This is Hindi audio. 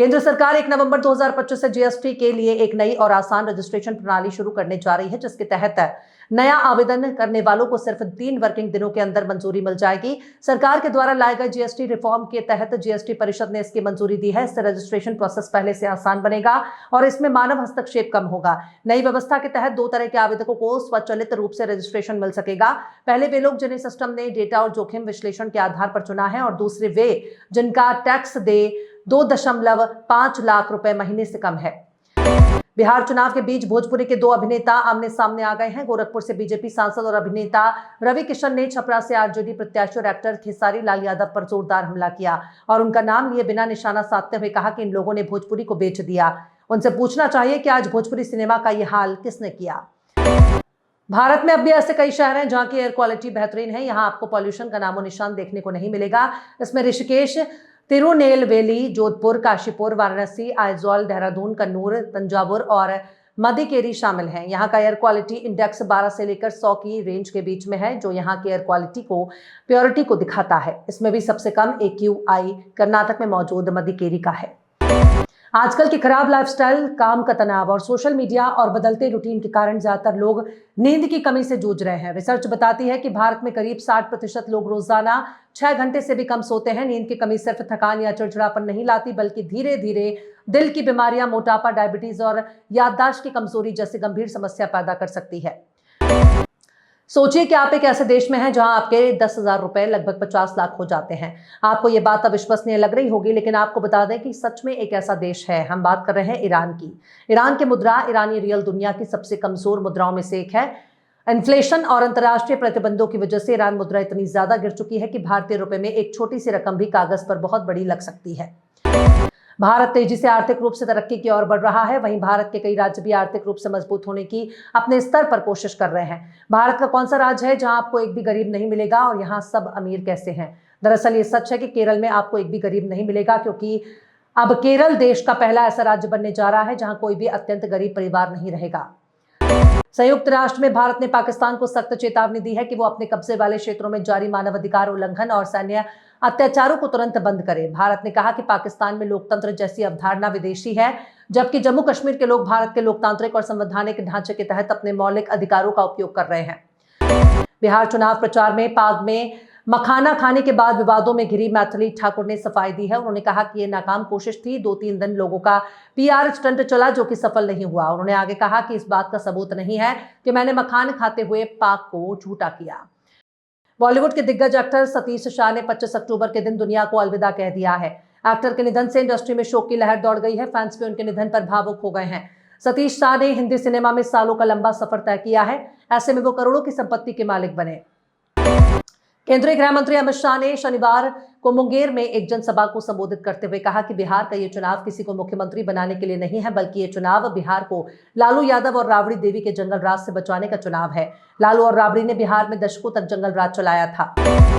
केंद्र सरकार 1 नवंबर 2025 से जीएसटी के लिए एक नई और आसान रजिस्ट्रेशन प्रणाली शुरू करने जा रही है, जिसके तहत नया आवेदन करने वालों को सिर्फ 3 वर्किंग दिनों के अंदर मंजूरी मिल जाएगी। सरकार के द्वारा लाए गए जीएसटी रिफॉर्म के तहत जीएसटी परिषद ने इसकी मंजूरी दी है। इससे रजिस्ट्रेशन प्रोसेस पहले से आसान बनेगा और इसमें मानव हस्तक्षेप कम होगा। नई व्यवस्था के तहत 2 तरह के आवेदकों को स्वचालित रूप से रजिस्ट्रेशन मिल सकेगा। पहले वे लोग जिन्हें सिस्टम ने डेटा और जोखिम विश्लेषण के आधार पर चुना है, और दूसरे वे जिनका टैक्स दे 2.5 लाख रुपए महीने से कम है। बिहार चुनाव के बीच भोजपुरी के 2 अभिनेता आमने सामने आ गए हैं। गोरखपुर से बीजेपी सांसद और अभिनेता रवि किशन ने छपरा से आरजेडी प्रत्याशी और एक्टर खेसारी लाल यादव पर जोरदार हमला किया और उनका नाम लिए बिना निशाना साधते हुए कहा कि इन लोगों ने भोजपुरी को बेच दिया। उनसे पूछना चाहिए कि आज भोजपुरी सिनेमा का यह हाल किसने किया। भारत में अब भी ऐसे कई शहर हैं जहां की एयर क्वालिटी बेहतरीन है। यहां आपको पॉल्यूशन का नामो निशान देखने को नहीं मिलेगा। इसमें ऋषिकेश, तिरुनेलवेली, जोधपुर, काशीपुर, वाराणसी, आइजॉल, देहरादून, कन्नूर, तंजावुर और मदिकेरी शामिल हैं। यहाँ का एयर क्वालिटी इंडेक्स 12 से लेकर 100 की रेंज के बीच में है, जो यहाँ की एयर क्वालिटी को प्योरिटी को दिखाता है। इसमें भी सबसे कम AQI कर्नाटक में मौजूद मदिकेरी का है। आजकल की खराब लाइफस्टाइल, काम का तनाव और सोशल मीडिया और बदलते रूटीन के कारण ज्यादातर लोग नींद की कमी से जूझ रहे हैं। रिसर्च बताती है कि भारत में करीब 60% लोग रोजाना 6 घंटे से भी कम सोते हैं। नींद की कमी सिर्फ थकान या चिड़चिड़ापन नहीं लाती, बल्कि धीरे धीरे दिल की बीमारियां, मोटापा, डायबिटीज और याददाश्त की कमजोरी जैसी गंभीर समस्या पैदा कर सकती है। सोचिए कि आप एक ऐसे देश में हैं जहां आपके 10,000 रुपए लगभग 50 लाख हो जाते हैं। आपको ये बात अविश्वसनीय लग रही होगी, लेकिन आपको बता दें कि सच में एक ऐसा देश है। हम बात कर रहे हैं ईरान की। ईरान की मुद्रा, ईरानी रियल, दुनिया की सबसे कमजोर मुद्राओं में से एक है। इन्फ्लेशन और अंतर्राष्ट्रीय प्रतिबंधों की वजह से ईरान मुद्रा इतनी ज्यादा गिर चुकी है कि भारतीय रुपए में एक छोटी सी रकम भी कागज पर बहुत बड़ी लग सकती है। भारत तेजी से आर्थिक रूप से तरक्की की ओर बढ़ रहा है। वहीं भारत के कई राज्य भी आर्थिक रूप से मजबूत होने की अपने स्तर पर कोशिश कर रहे हैं। भारत का कौन सा राज्य है जहां आपको एक भी गरीब नहीं मिलेगा, और यहां सब अमीर कैसे हैं? दरअसल ये सच है कि केरल में आपको एक भी गरीब नहीं मिलेगा, क्योंकि अब केरल देश का पहला ऐसा राज्य बनने जा रहा है जहां कोई भी अत्यंत गरीब परिवार नहीं रहेगा। संयुक्त राष्ट्र में भारत ने पाकिस्तान को सख्त चेतावनी दी है कि वो अपने कब्जे वाले क्षेत्रों में जारी मानवाधिकार उल्लंघन और सैन्य अत्याचारों को तुरंत बंद करे। भारत ने कहा कि पाकिस्तान में लोकतंत्र जैसी अवधारणा विदेशी है, जबकि जम्मू कश्मीर के लोग भारत के लोकतांत्रिक और संवैधानिक ढांचे के तहत अपने मौलिक अधिकारों का उपयोग कर रहे हैं। बिहार चुनाव प्रचार में पाग में मखाना खाने के बाद विवादों में घिरी मैथिली ठाकुर ने सफाई दी है। उन्होंने कहा कि यह नाकाम कोशिश थी। 2-3 दिन लोगों का PR स्टंट चला, जो कि सफल नहीं हुआ। उन्होंने आगे कहा कि इस बात का सबूत नहीं है कि मैंने मखान खाते हुए पाक को झूठा किया। बॉलीवुड के दिग्गज एक्टर सतीश शाह ने 25 अक्टूबर के दिन दुनिया को अलविदा कह दिया है। एक्टर के निधन से इंडस्ट्री में शोक की लहर दौड़ गई है। फैंस भी उनके निधन पर भावुक हो गए हैं। सतीश शाह ने हिंदी सिनेमा में सालों का लंबा सफर तय किया है। ऐसे में वो करोड़ों की संपत्ति के मालिक बने। केंद्रीय गृह मंत्री अमित शाह ने शनिवार को मुंगेर में एक जनसभा को संबोधित करते हुए कहा कि बिहार का ये चुनाव किसी को मुख्यमंत्री बनाने के लिए नहीं है, बल्कि ये चुनाव बिहार को लालू यादव और राबड़ी देवी के जंगल राज से बचाने का चुनाव है। लालू और राबड़ी ने बिहार में दशकों तक जंगल राज चलाया था।